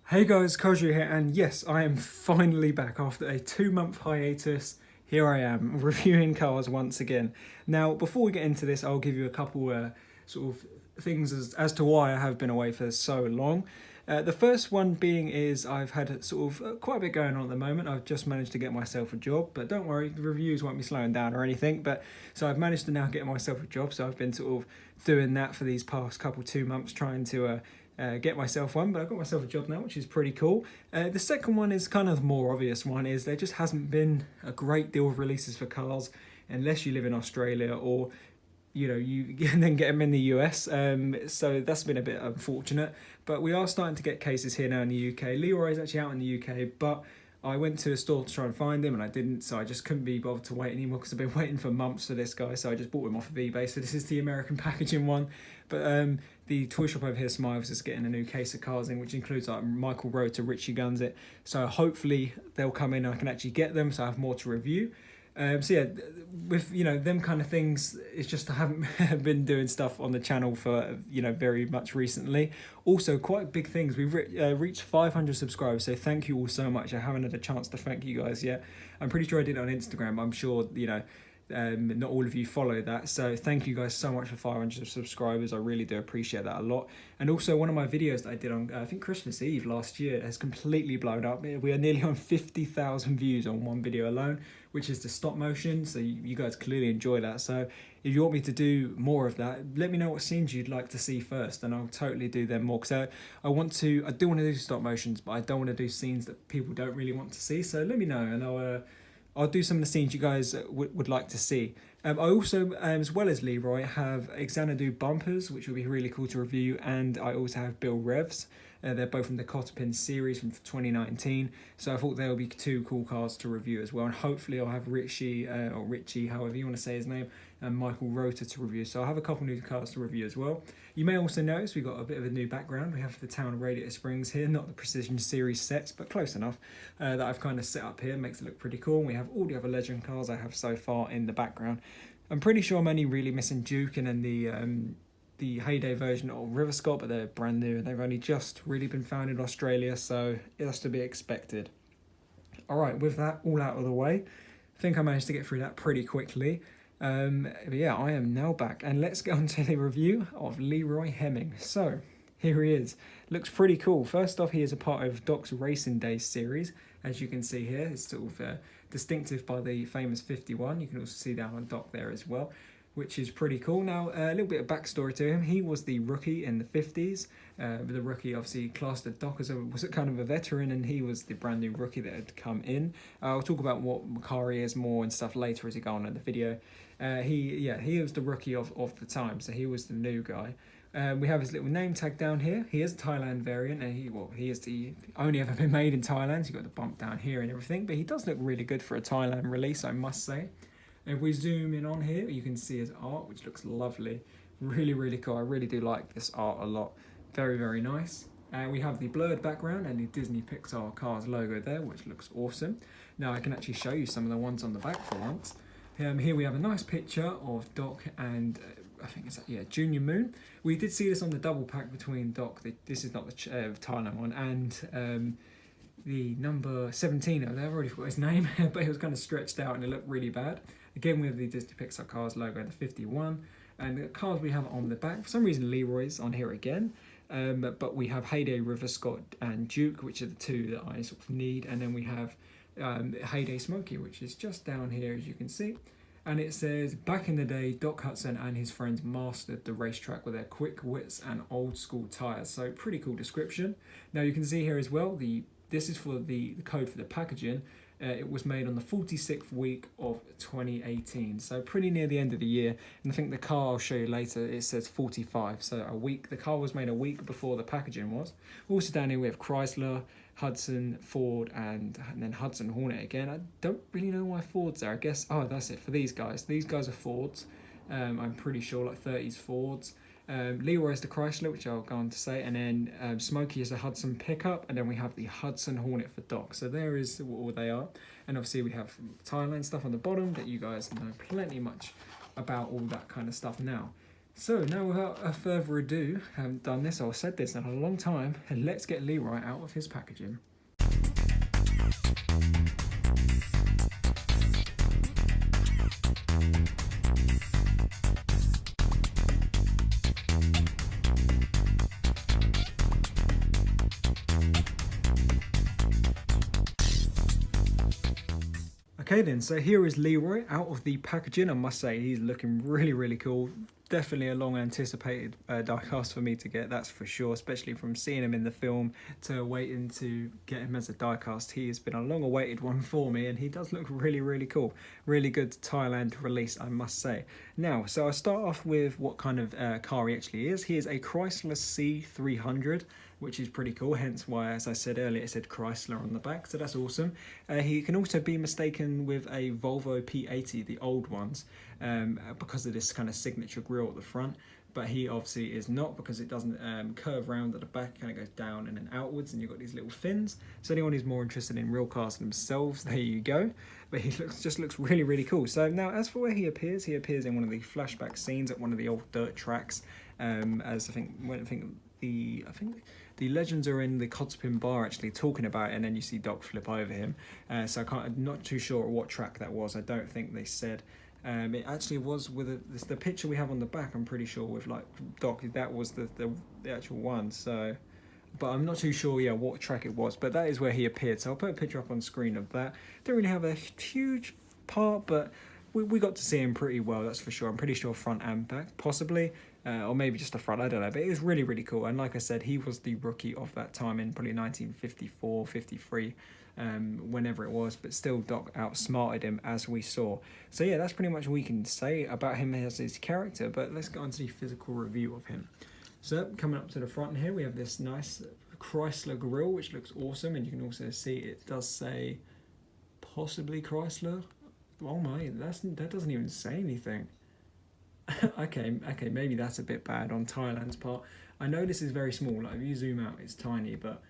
Hey guys, Koju here, and yes, I am finally back after a 2-month hiatus. Here I am, reviewing cars once again. Now, before we get into this, I'll give you a couple sort of things as to why I have been away for so long. The first one being is I've had sort of quite a bit going on at the moment. I've just managed to get myself a job, but don't worry, the reviews won't be slowing down or anything. But so I've managed to now get myself a job, so I've been sort of doing that for these past 2 months, trying to get myself one, but I've got myself a job now, which is pretty cool. The second one is kind of the more obvious one, is there just hasn't been a great deal of releases for cars unless you live in Australia or you then get them in the US. So that's been a bit unfortunate, but we are starting to get cases here now in the UK. Leroy is actually out in the UK, but I went to a store to try and find him and I didn't, so I just couldn't be bothered to wait anymore because I've been waiting for months for this guy, so I just bought him off of eBay. So this is the American packaging one, but the toy shop over here, Smiles, is getting a new case of cars in, which includes like Michael Rota, Richie Guns It, so hopefully they'll come in and I can actually get them, so I have more to review. So yeah, with them kind of things, it's just I haven't been doing stuff on the channel for very much recently. Also, quite big things. We've reached 500 subscribers, so thank you all so much. I haven't had a chance to thank you guys yet. I'm pretty sure I did it on Instagram. I'm sure not all of you follow that, so thank you guys so much for 500 subscribers. I really do appreciate that a lot. And also, one of my videos that I did on I think Christmas Eve last year has completely blown up. We are nearly on 50,000 views on one video alone, which is the stop motion, so you guys clearly enjoy that. So if you want me to do more of that, let me know what scenes you'd like to see first, and I'll totally do them more, because I do want to do stop motions, but I don't want to do scenes that people don't really want to see. So let me know, and I'll do some of the scenes you guys would like to see. I also, as well as Leroy, have Xanadu bumpers, which will be really cool to review, and I also have Bill Revs. They're both from the Cotterpin series from 2019, so I thought they would be two cool cars to review as well, and hopefully I'll have Richie, however you want to say his name, and Michael Rota to review, so I'll have a couple new cars to review as well. You may also notice we've got a bit of a new background. We have the town of Radiator Springs here, not the Precision Series sets, but close enough, that I've kind of set up here. Makes it look pretty cool. We have all the other Legend cars I have so far in the background. I'm pretty sure I'm only really missing Duke and then the Heyday version of River Scott, but they're brand new and they've only just really been found in Australia, so it's to be expected. Alright, with that all out of the way, I think I managed to get through that pretty quickly. But yeah, I am now back, and let's get on to the review of Leroy Hemming. So, here he is. Looks pretty cool. First off, he is a part of Doc's Racing Days series. As you can see here, it's sort of distinctive by the famous 51. You can also see down on Doc there as well, which is pretty cool. Now, a little bit of backstory to him. He was the rookie in the 50s. The rookie obviously classed at Doc as was kind of a veteran, and he was the brand new rookie that had come in. I'll talk about what Macari is more and stuff later as we go on in the video. He was the rookie of the time, so he was the new guy. We have his little name tag down here. He is a Thailand variant, and he is the only ever been made in Thailand. So you got the bump down here and everything, but he does look really good for a Thailand release, I must say. If we zoom in on here, you can see his art, which looks lovely. Really, really cool. I really do like this art a lot. Very, very nice. We have the blurred background and the Disney Pixar Cars logo there, which looks awesome. Now I can actually show you some of the ones on the back for once. Here we have a nice picture of Doc and I think it's Junior Moon. We did see this on the double pack between Doc. This is not the Thailand one, and the number 17 over there. I've already forgot his name, but it was kind of stretched out and it looked really bad. Again, we have the Disney Pixar Cars logo, the 51, and the cars we have on the back. For some reason, Leroy's on here again, but we have Heyday, River Scott, and Duke, which are the two that I sort of need, and then we have Heyday Smokey, which is just down here, as you can see. And it says, back in the day, Doc Hudson and his friends mastered the racetrack with their quick wits and old school tyres. So pretty cool description. Now you can see here as well, this is for the code for the packaging. It was made on the 46th week of 2018, so pretty near the end of the year. And I think the car I'll show you later, it says 45, so a week. The car was made a week before the packaging was. Also down here we have Chrysler, Hudson, Ford, and then Hudson Hornet again. I don't really know why Ford's there. I guess, that's it for these guys. These guys are Fords. I'm pretty sure, like 30s Fords. Leroy is the Chrysler, which I'll go on to say, and then Smokey is the Hudson pickup, and then we have the Hudson Hornet for Doc. So there is what they are, and obviously we have Thailand stuff on the bottom that you guys know plenty much about all that kind of stuff now. So now without further ado, I haven't done this or said this in a long time, and let's get Leroy out of his packaging. Okay then, so here is Leroy out of the packaging. I must say he's looking really cool. Definitely a long anticipated diecast for me to get, that's for sure, especially from seeing him in the film to waiting to get him as a diecast. He has been a long awaited one for me, and he does look really cool. Really good Thailand release, I must say. Now, so I start off with what kind of car he actually is. He is a Chrysler C300, which is pretty cool, hence why, as I said earlier, it said Chrysler on the back, so that's awesome. He can also be mistaken with a Volvo P80, the old ones, because of this kind of signature grille at the front, but he obviously is not, because it doesn't curve around at the back, it kind of goes down and then outwards, and you've got these little fins. So anyone who's more interested in real cars themselves, there you go. But he just looks really cool. So now, as for where he appears in one of the flashback scenes at one of the old dirt tracks, as I think the legends are in the Codspin bar actually talking about it, and then you see Doc flip over him. So I'm not too sure what track that was. I don't think they said. It actually was with the picture we have on the back. I'm pretty sure with like Doc, that was the actual one. So, but I'm not too sure. Yeah, what track it was. But that is where he appeared. So I'll put a picture up on screen of that. Don't really have a huge part, but we got to see him pretty well. That's for sure. I'm pretty sure front and back, possibly. Or maybe just the front, I don't know, but it was really cool. And like I said, he was the rookie of that time in probably 1954, 53, whenever it was, but still Doc outsmarted him, as we saw. So yeah, that's pretty much all we can say about him as his character, but let's go on to the physical review of him. So coming up to the front here, we have this nice Chrysler grille, which looks awesome, and you can also see it does say possibly Chrysler. Oh my, that doesn't even say anything. okay, maybe that's a bit bad on Thailand's part. I know this is very small, like if you zoom out it's tiny, but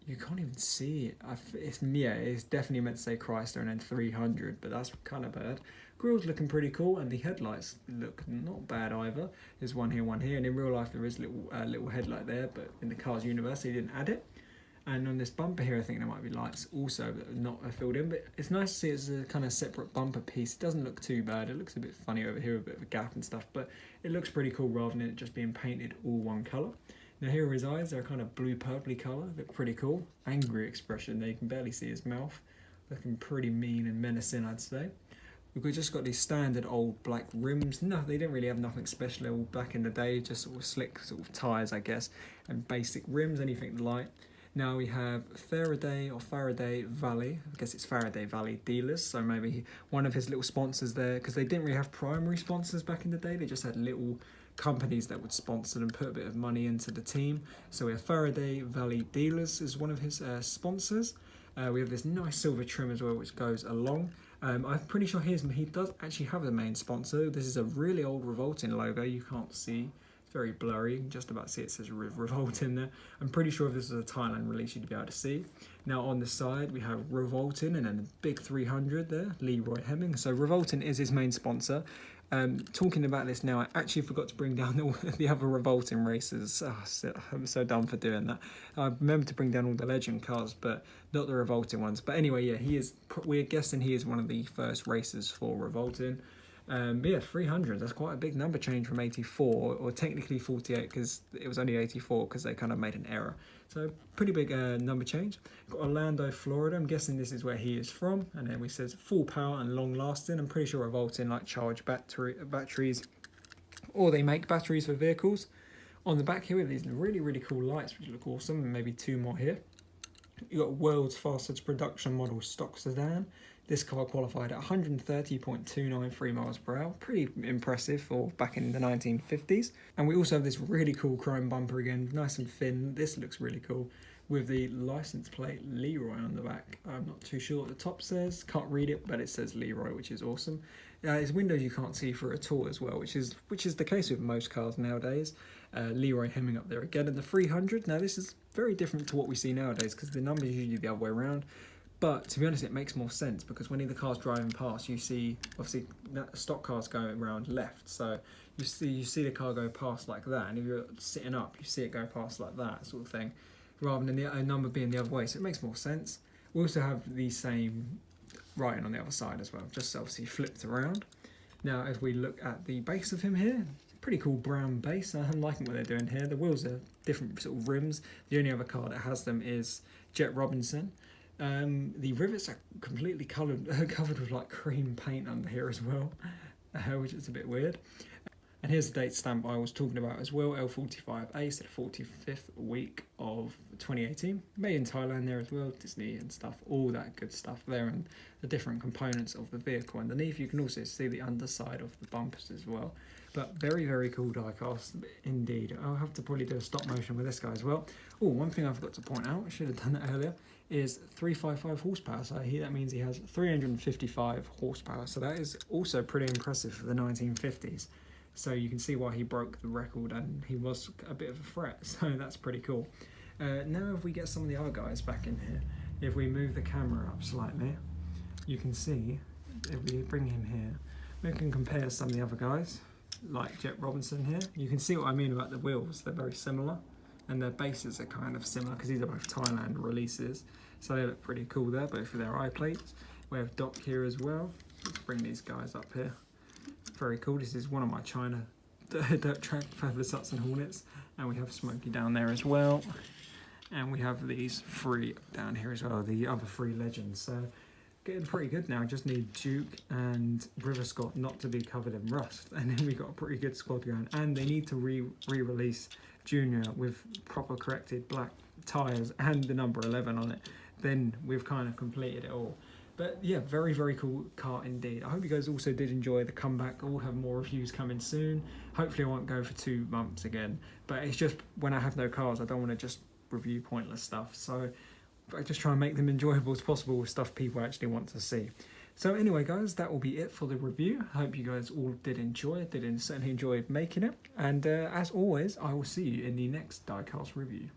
you can't even see it. It's definitely meant to say Chrysler and then 300, but that's kind of bad. Grille's looking pretty cool, and the headlights look not bad either. There's one here, and in real life there is a little headlight there, but in the Cars universe they didn't add it. And on this bumper here, I think there might be lights also that are not filled in, but it's nice to see it's a kind of separate bumper piece. It doesn't look too bad. It looks a bit funny over here, a bit of a gap and stuff, but it looks pretty cool rather than it just being painted all one colour. Now here are his eyes. They're kind of blue-purpley colour. Look pretty cool. Angry expression there. You can barely see his mouth. Looking pretty mean and menacing, I'd say. We've just got these standard old black rims. No, they didn't really have nothing special back in the day, just sort of slick sort of tyres, I guess, and basic rims, anything light. Now we have Faraday Valley, I guess it's Faraday Valley dealers, so maybe one of his little sponsors there, because they didn't really have primary sponsors back in the day, they just had little companies that would sponsor and put a bit of money into the team. So we have Faraday Valley dealers as one of his sponsors. We have this nice silver trim as well, which goes along. I'm pretty sure he does actually have the main sponsor. This is a really old Revolting logo, you can't see. Very blurry, you can just about see it says Revolting there. I'm pretty sure if this is a Thailand release you'd be able to see. Now on the side we have Revolting and then a big 300 there, Leroy Hemming. So Revolting is his main sponsor. Talking about this now, I actually forgot to bring down the other Revolting races. I'm so dumb for doing that. I remember to bring down all the legend cars, but not the Revolting ones. But anyway, yeah, we're guessing he is one of the first racers for Revolting. But yeah, 300, that's quite a big number change from 84, or technically 48, because it was only 84 because they kind of made an error. So pretty big number change. Got Orlando, Florida. I'm guessing this is where he is from. And then we says full power and long lasting. I'm pretty sure Revolting like charge batteries, or they make batteries for vehicles. On the back here we have these really cool lights which look awesome, and maybe two more here. You got world's fastest production model stock sedan. This car qualified at 130.293 miles per hour. Pretty impressive for back in the 1950s. And we also have this really cool chrome bumper again, nice and thin. This looks really cool, with the license plate Leroy on the back. I'm not too sure what the top says, can't read it, but it says Leroy, which is awesome. His windows you can't see through at all as well, which is the case with most cars nowadays. Leroy Hemming up there again. And the 300, now this is very different to what we see nowadays, because the numbers are usually the other way around. But to be honest, it makes more sense because when the car's driving past, you see obviously stock cars going around left, so you see the car go past like that, and if you're sitting up, you see it go past like that sort of thing, rather than the number being the other way. So it makes more sense. We also have the same writing on the other side as well, just obviously flipped around. Now, if we look at the base of him here, pretty cool brown base. I'm liking what they're doing here. The wheels are different sort of rims. The only other car that has them is Jet Robinson. The rivets are completely covered with like cream paint under here as well, which is a bit weird. And here's the date stamp I was talking about as well, L45A, so the 45th week of 2018. Made in Thailand there as well, Disney and stuff, all that good stuff there, and the different components of the vehicle underneath. You can also see the underside of the bumpers as well. But very, very cool diecast indeed. I'll have to probably do a stop motion with this guy as well. Oh, one thing I forgot to point out, I should have done that earlier, is 355 horsepower. So that means he has 355 horsepower. So that is also pretty impressive for the 1950s. So you can see why he broke the record, and he was a bit of a threat. So that's pretty cool. Now if we get some of the other guys back in here, if we move the camera up slightly, you can see, if we bring him here, we can compare some of the other guys, like Jet Robinson here. You can see what I mean about the wheels, they're very similar, and their bases are kind of similar because these are both Thailand releases, so they look pretty cool there, both of their eye plates. We have Doc here as well. Let's bring these guys up here. Very cool. This is one of my China dirt track Fabulous Huts and Hornets, and we have Smokey down there as well, and we have these three down here as well, the other three legends. So getting pretty good now. Just need Duke and River Scott not to be covered in rust, and then we've got a pretty good squad going. And they need to re-release Junior with proper corrected black tyres and the number 11 on it. Then we've kind of completed it all. But yeah, very, very cool car indeed. I hope you guys also did enjoy the comeback. I will have more reviews coming soon. Hopefully I won't go for 2 months again. But it's just when I have no cars, I don't want to just review pointless stuff. So I just try and make them enjoyable as possible with stuff people actually want to see. So anyway, guys, that will be it for the review. I hope you guys all did enjoy it, certainly enjoyed making it. And as always, I will see you in the next diecast review.